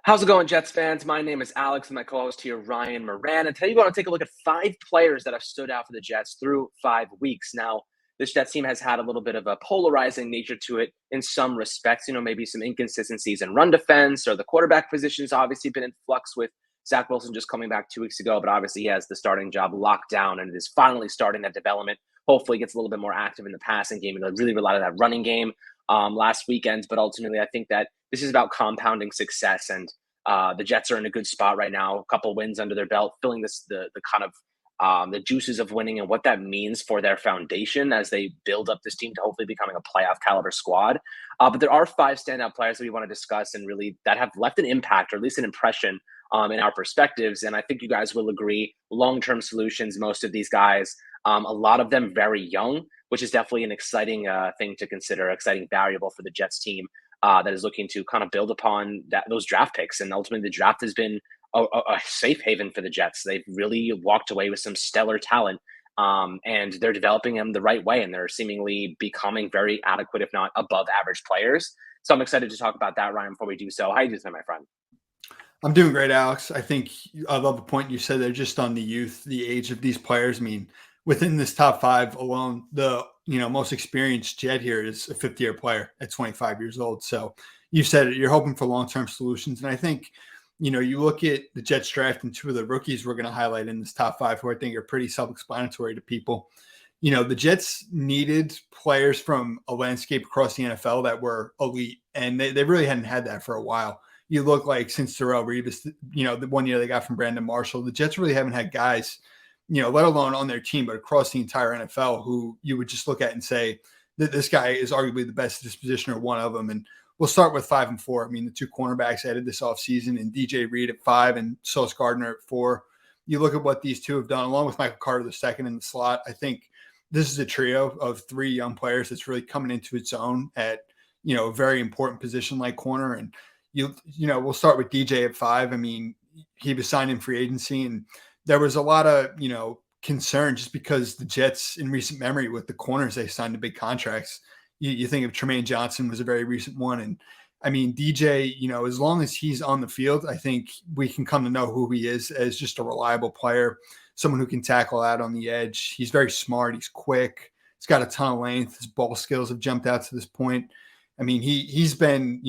How's it going, Jets fans? My name is Alex, and my co-host here, Ryan Moran. And today we're going to take a look at 5 players that have stood out for the Jets through 5 weeks. Now, this Jets team has had a little bit of a polarizing nature to it in some respects. Maybe some inconsistencies in run defense, or the quarterback position's obviously been in flux with Zach Wilson just coming back 2 weeks ago. But obviously, he has the starting job locked down, and it is finally starting that development. Hopefully, gets a little bit more active in the passing game and really relied on that running game last weekend. But ultimately, I think that this is about compounding success, and the Jets are in a good spot right now. A couple wins under their belt, filling the kind of the juices of winning and what that means for their foundation as they build up this team to hopefully becoming a playoff caliber squad. But there are 5 standout players that we want to discuss and really that have left an impact, or at least an impression in our perspectives. And I think you guys will agree, long-term solutions, most of these guys, a lot of them very young, which is definitely an exciting thing to consider, exciting variable for the Jets team that is looking to kind of build upon those draft picks. And ultimately, the draft has been a safe haven for the Jets. They've really walked away with some stellar talent, and they're developing them the right way, and they're seemingly becoming very adequate, if not above average players. So I'm excited to talk about that, Ryan, before we do so. How are you doing, my friend? I'm doing great, Alex. I think I love the point you said there just on the youth, the age of these players. I mean, within this top 5 alone, the most experienced Jet here is a 50-year player at 25 years old. So you said it, you're hoping for long-term solutions. And I think, you look at the Jets draft and 2 of the rookies we're going to highlight in this top 5 who I think are pretty self-explanatory to people. The Jets needed players from a landscape across the NFL that were elite, and they really hadn't had that for a while. You look like since Darrelle Revis, the 1 year they got from Brandon Marshall, the Jets really haven't had guys, let alone on their team, but across the entire NFL, who you would just look at and say that this guy is arguably the best at this position or one of them. And we'll start with 5 and 4. I mean, the 2 cornerbacks added this offseason, and DJ Reed at 5 and Sauce Gardner at 4. You look at what these 2 have done, along with Michael Carter II in the slot. I think this is a trio of 3 young players that's really coming into its own at, a very important position like corner. And we'll start with DJ at 5. I mean, he was signed in free agency, and there was a lot of, concern just because the Jets in recent memory with the corners, they signed to big contracts. You think of Tremaine Johnson was a very recent one. And I mean, DJ, as long as he's on the field, I think we can come to know who he is as just a reliable player, someone who can tackle out on the edge. He's very smart. He's quick. He's got a ton of length. His ball skills have jumped out to this point. I mean, he's been,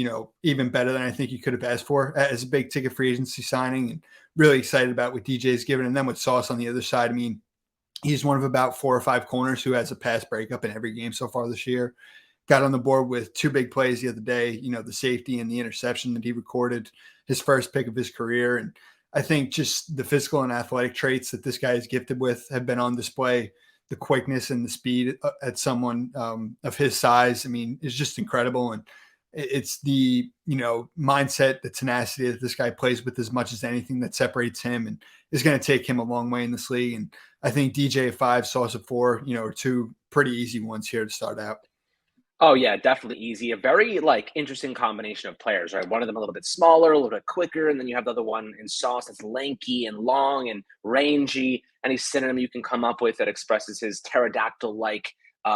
even better than I think you could have asked for as a big ticket free agency signing, and really excited about what DJ's given. And then with Sauce on the other side, I mean, he's one of about 4 or 5 corners who has a pass breakup in every game so far this year. Got on the board with 2 big plays the other day, the safety and the interception that he recorded, his first pick of his career. And I think just the physical and athletic traits that this guy is gifted with have been on display. The quickness and the speed at someone of his size, I mean, is just incredible. And it's the, mindset, the tenacity that this guy plays with as much as anything that separates him and is going to take him a long way in this league. And I think DJ at 5, Sauce at 4, are 2 pretty easy ones here to start out. Oh yeah, definitely easy. A very interesting combination of players, right? One of them a little bit smaller, a little bit quicker, and then you have the other one in Sauce that's lanky and long and rangy. Any synonym you can come up with that expresses his pterodactyl-like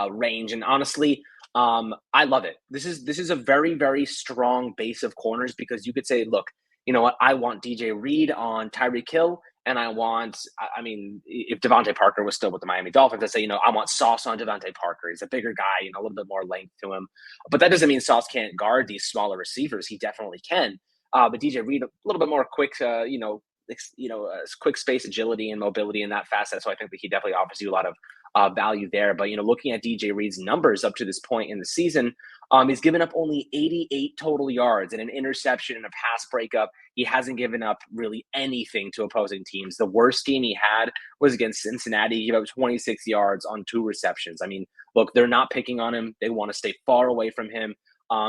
range. And honestly, I love it. This is a very, very strong base of corners, because you could say, look, you know what? I want DJ Reed on Tyreek Hill, and I mean, if Devontae Parker was still with the Miami Dolphins, I'd say, I want Sauce on Devontae Parker. He's a bigger guy, a little bit more length to him. But that doesn't mean Sauce can't guard these smaller receivers. He definitely can. But DJ Reed, a little bit more quick, quick space agility and mobility in that facet. So I think that he definitely offers you a lot of value there. But, looking at DJ Reed's numbers up to this point in the season, he's given up only 88 total yards and an interception and a pass breakup. He hasn't given up really anything to opposing teams. The worst game he had was against Cincinnati. He gave up 26 yards on 2 receptions. I mean, look, they're not picking on him. They want to stay far away from him.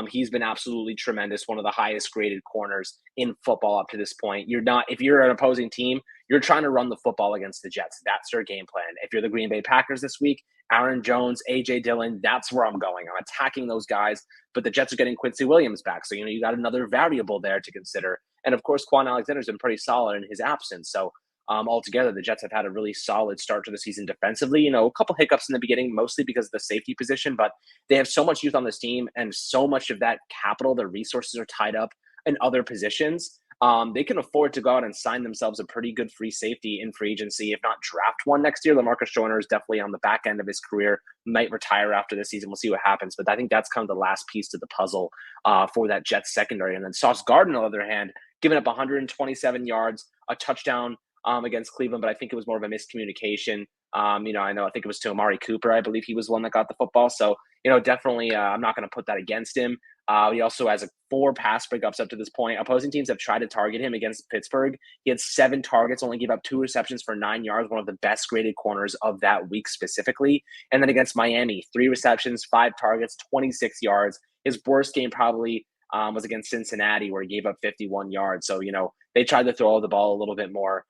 He's been absolutely tremendous, one of the highest graded corners in football up to this point. If you're an opposing team, you're trying to run the football against the Jets. That's their game plan. If you're the Green Bay Packers this week, Aaron Jones, A.J. Dillon, that's where I'm going. I'm attacking those guys, but the Jets are getting Quincy Williams back. So, you got another variable there to consider. And of course, Quan Alexander's been pretty solid in his absence. So altogether, the Jets have had a really solid start to the season defensively. A couple hiccups in the beginning, mostly because of the safety position, but they have so much youth on this team, and so much of that capital, their resources are tied up in other positions. they can afford to go out and sign themselves a pretty good free safety in free agency, if not draft one next year. LaMarcus Joyner is definitely on the back end of his career, might retire after this season. We'll see what happens. But I think that's kind of the last piece to the puzzle for that Jets secondary. And then Sauce Gardner, on the other hand, giving up 127 yards, a touchdown against Cleveland, but I think it was more of a miscommunication. I think it was to Amari Cooper. I believe he was the one that got the football. So, definitely I'm not going to put that against him. He also has 4 pass breakups up to this point. Opposing teams have tried to target him against Pittsburgh. He had 7 targets, only gave up 2 receptions for 9 yards, one of the best graded corners of that week specifically. And then against Miami, 3 receptions, 5 targets, 26 yards. His worst game probably was against Cincinnati, where he gave up 51 yards. So, they tried to throw the ball a little bit more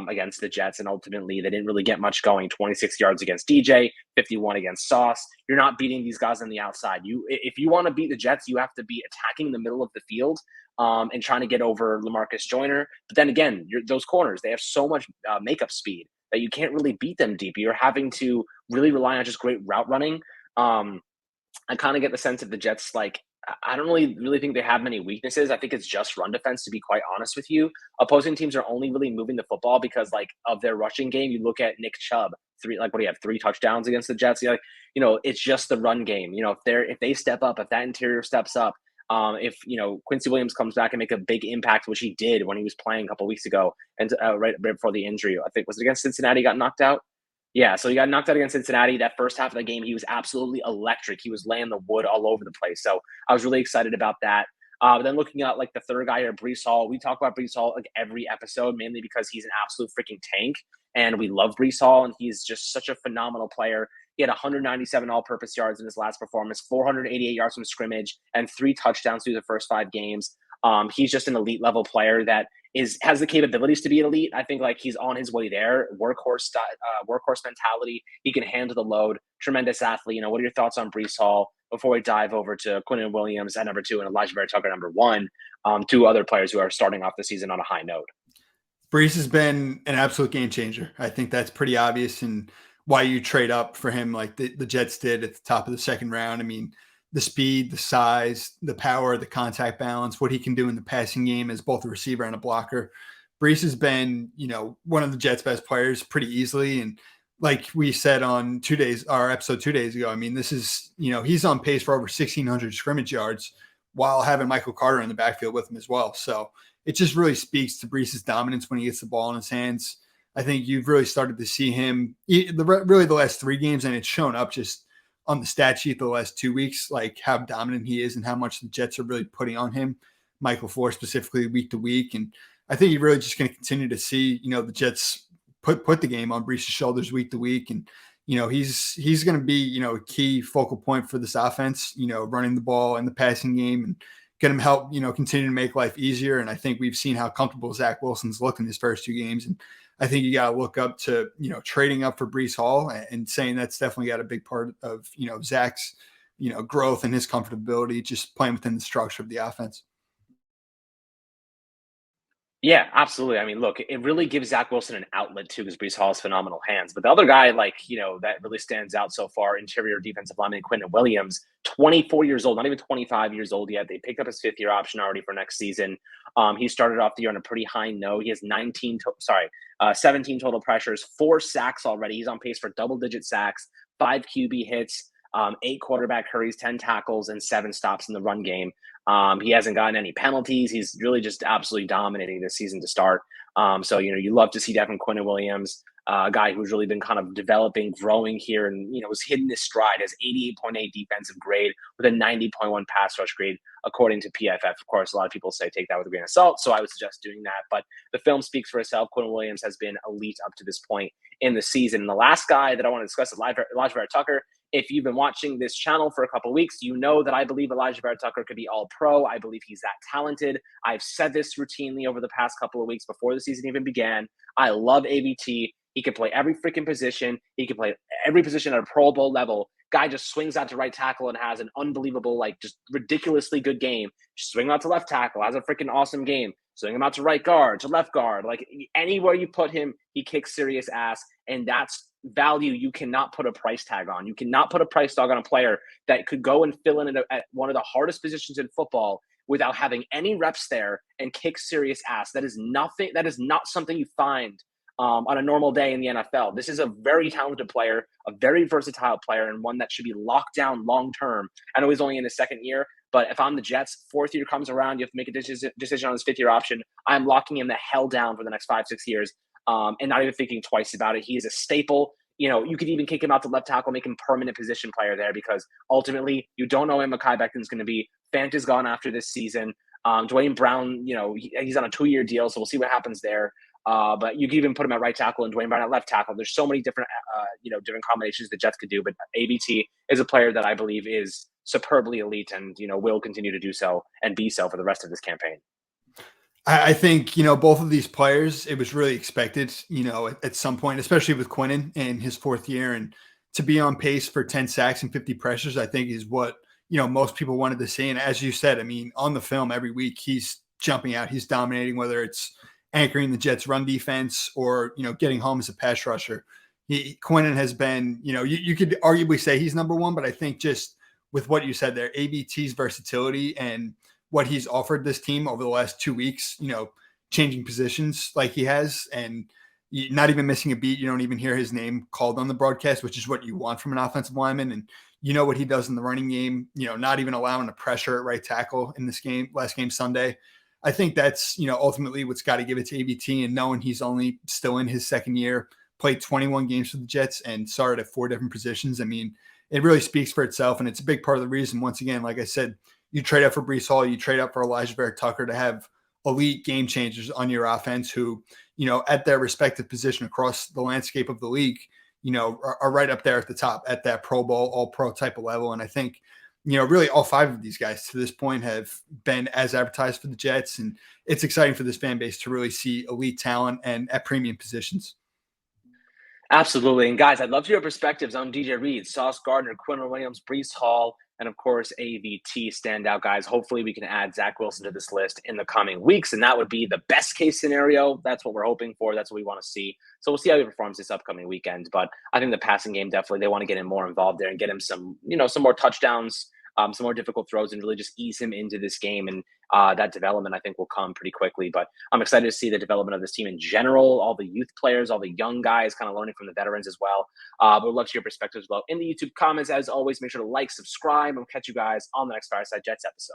against the Jets, and ultimately they didn't really get much going. 26 yards against DJ, 51 against Sauce. You're not beating these guys on the outside. If you want to beat the Jets, you have to be attacking the middle of the field and trying to get over LaMarcus Joyner. But then again, those corners, they have so much makeup speed that you can't really beat them deep. You're having to really rely on just great route running. I kind of get the sense that the Jets, I don't really think they have many weaknesses. I think it's just run defense, to be quite honest with you. Opposing teams are only really moving the football because, of their rushing game. You look at Nick Chubb, 3 touchdowns against the Jets. It's just the run game. If they step up, if that interior steps up, if Quincy Williams comes back and make a big impact, which he did when he was playing a couple weeks ago, and right before the injury, I think was it against Cincinnati, got knocked out. Yeah, so he got knocked out against Cincinnati. That first half of the game, he was absolutely electric. He was laying the wood all over the place. So I was really excited about that. Then looking at the third guy here, Breece Hall. We talk about Breece Hall every episode, mainly because he's an absolute freaking tank, and we love Breece Hall, and he's just such a phenomenal player. He had 197 all-purpose yards in his last performance, 488 yards from scrimmage, and 3 touchdowns through the first 5 games. He's just an elite level player that has the capabilities to be an elite. I think he's on his way there. Workhorse mentality. He can handle the load. Tremendous athlete. What are your thoughts on Breece Hall before we dive over to Quinnen Williams at number 2 and Elijah Vera Tucker number 1? 2 other players who are starting off the season on a high note. Breece has been an absolute game changer. I think that's pretty obvious, and why you trade up for him like the Jets did at the top of the second round. I mean, the speed, the size, the power, the contact balance, what he can do in the passing game as both a receiver and a blocker. Breece has been, one of the Jets' best players pretty easily. And like we said on our episode 2 days ago, I mean, this is, he's on pace for over 1,600 scrimmage yards while having Michael Carter in the backfield with him as well. So it just really speaks to Breece's dominance when he gets the ball in his hands. I think you've really started to see him really the last 3 games, and it's shown up just on the stat sheet the last 2 weeks, how dominant he is and how much the Jets are really putting on him, Michael Floor specifically, week to week. And I think you're really just going to continue to see, the Jets put the game on Breece's shoulders week to week. And, he's going to be, a key focal point for this offense, running the ball in the passing game and get him help, continue to make life easier. And I think we've seen how comfortable Zach Wilson's looked in his first 2 games. And I think you got to look up to, trading up for Breece Hall and saying that's definitely got a big part of, Zach's, growth and his comfortability, just playing within the structure of the offense. Yeah, absolutely. I mean, look, it really gives Zach Wilson an outlet too, because Breece Hall has phenomenal hands. But the other guy, that really stands out so far, interior defensive lineman Quinnen Williams, 24 years old, not even 25 years old yet. They picked up his 5th-year option already for next season. He started off the year on a pretty high note. He has 17 total pressures, 4 sacks already. He's on pace for double-digit sacks, 5 QB hits, 8 quarterback hurries, 10 tackles, and 7 stops in the run game. He hasn't gotten any penalties. He's really just absolutely dominating this season to start. So, you love to see that from Quinnen Williams, a guy who's really been kind of developing, growing here, and, was hitting this stride as 88.8 defensive grade with a 90.1 pass rush grade, according to PFF. Of course, a lot of people say take that with a grain of salt, so I would suggest doing that. But the film speaks for itself. Quinnen Williams has been elite up to this point in the season. And the last guy that I want to discuss is Elijah Vera Tucker. If you've been watching this channel for a couple of weeks, you know that I believe Elijah Vera Tucker could be all pro. I believe he's that talented. I've said this routinely over the past couple of weeks before the season even began. I love AVT. He can play every freaking position. He can play every position at a Pro Bowl level. Guy just swings out to right tackle and has an unbelievable, just ridiculously good game. Swing out to left tackle, has a freaking awesome game. Swing him out to right guard, to left guard. Anywhere you put him, he kicks serious ass. And that's value you cannot put a price tag on. You cannot put a price tag on a player that could go and fill in at one of the hardest positions in football without having any reps there and kick serious ass. That is nothing. That is not something you find on a normal day in the NFL. This is a very talented player, a very versatile player, and one that should be locked down long term. I know he's only in his second year, but if I'm the Jets, fourth year comes around, you have to make a decision on his fifth year option. I'm locking him the hell down for the next 5, 6 years, and not even thinking twice about it. He is a staple. You could even kick him out to left tackle, make him permanent position player there, because ultimately you don't know when Mekhi Becton's going to be. Fant is gone after this season. Dwayne Brown, he's on a 2-year deal, so we'll see what happens there. But you can even put him at right tackle and Dwayne Brown at left tackle. There's so many different, different combinations the Jets could do. But ABT is a player that I believe is superbly elite and, will continue to do so and be so for the rest of this campaign. I think, both of these players, it was really expected, at some point, especially with Quinnen in his fourth year, and to be on pace for 10 sacks and 50 pressures, I think is what, most people wanted to see. And as you said, I mean, on the film every week, he's jumping out, he's dominating, whether it's anchoring the Jets run defense or, getting home as a pass rusher. Quinnen has been, you could arguably say he's number one, but I think just with what you said there, ABT's versatility and what he's offered this team over the last 2 weeks, changing positions like he has and not even missing a beat. You don't even hear his name called on the broadcast, which is what you want from an offensive lineman. And what he does in the running game, not even allowing the pressure at right tackle in this game, last game Sunday. I think that's, ultimately what's got to give it to ABT, and knowing he's only still in his second year, played 21 games for the Jets and started at 4 different positions. I mean, it really speaks for itself. And it's a big part of the reason, once again, like I said, you trade up for Breece Hall, you trade up for Elijah Vera Tucker to have elite game changers on your offense who, at their respective position across the landscape of the league, are right up there at the top at that Pro Bowl, all pro type of level. And I think, really all 5 of these guys to this point have been as advertised for the Jets. And it's exciting for this fan base to really see elite talent and at premium positions. Absolutely. And guys, I'd love to hear perspectives on DJ Reed, Sauce Gardner, Quinn Williams, Breece Hall, and of course, AVT standout guys. Hopefully we can add Zach Wilson to this list in the coming weeks. And that would be the best case scenario. That's what we're hoping for. That's what we want to see. So we'll see how he performs this upcoming weekend. But I think the passing game, definitely, they want to get him more involved there and get him some more touchdowns, some more difficult throws, and really just ease him into this game. And that development, I think, will come pretty quickly. But I'm excited to see the development of this team in general, all the youth players, all the young guys kind of learning from the veterans as well. But we'd love to hear your perspectives as well in the YouTube comments. As always, make sure to like, subscribe, and we'll catch you guys on the next Fireside Jets episode.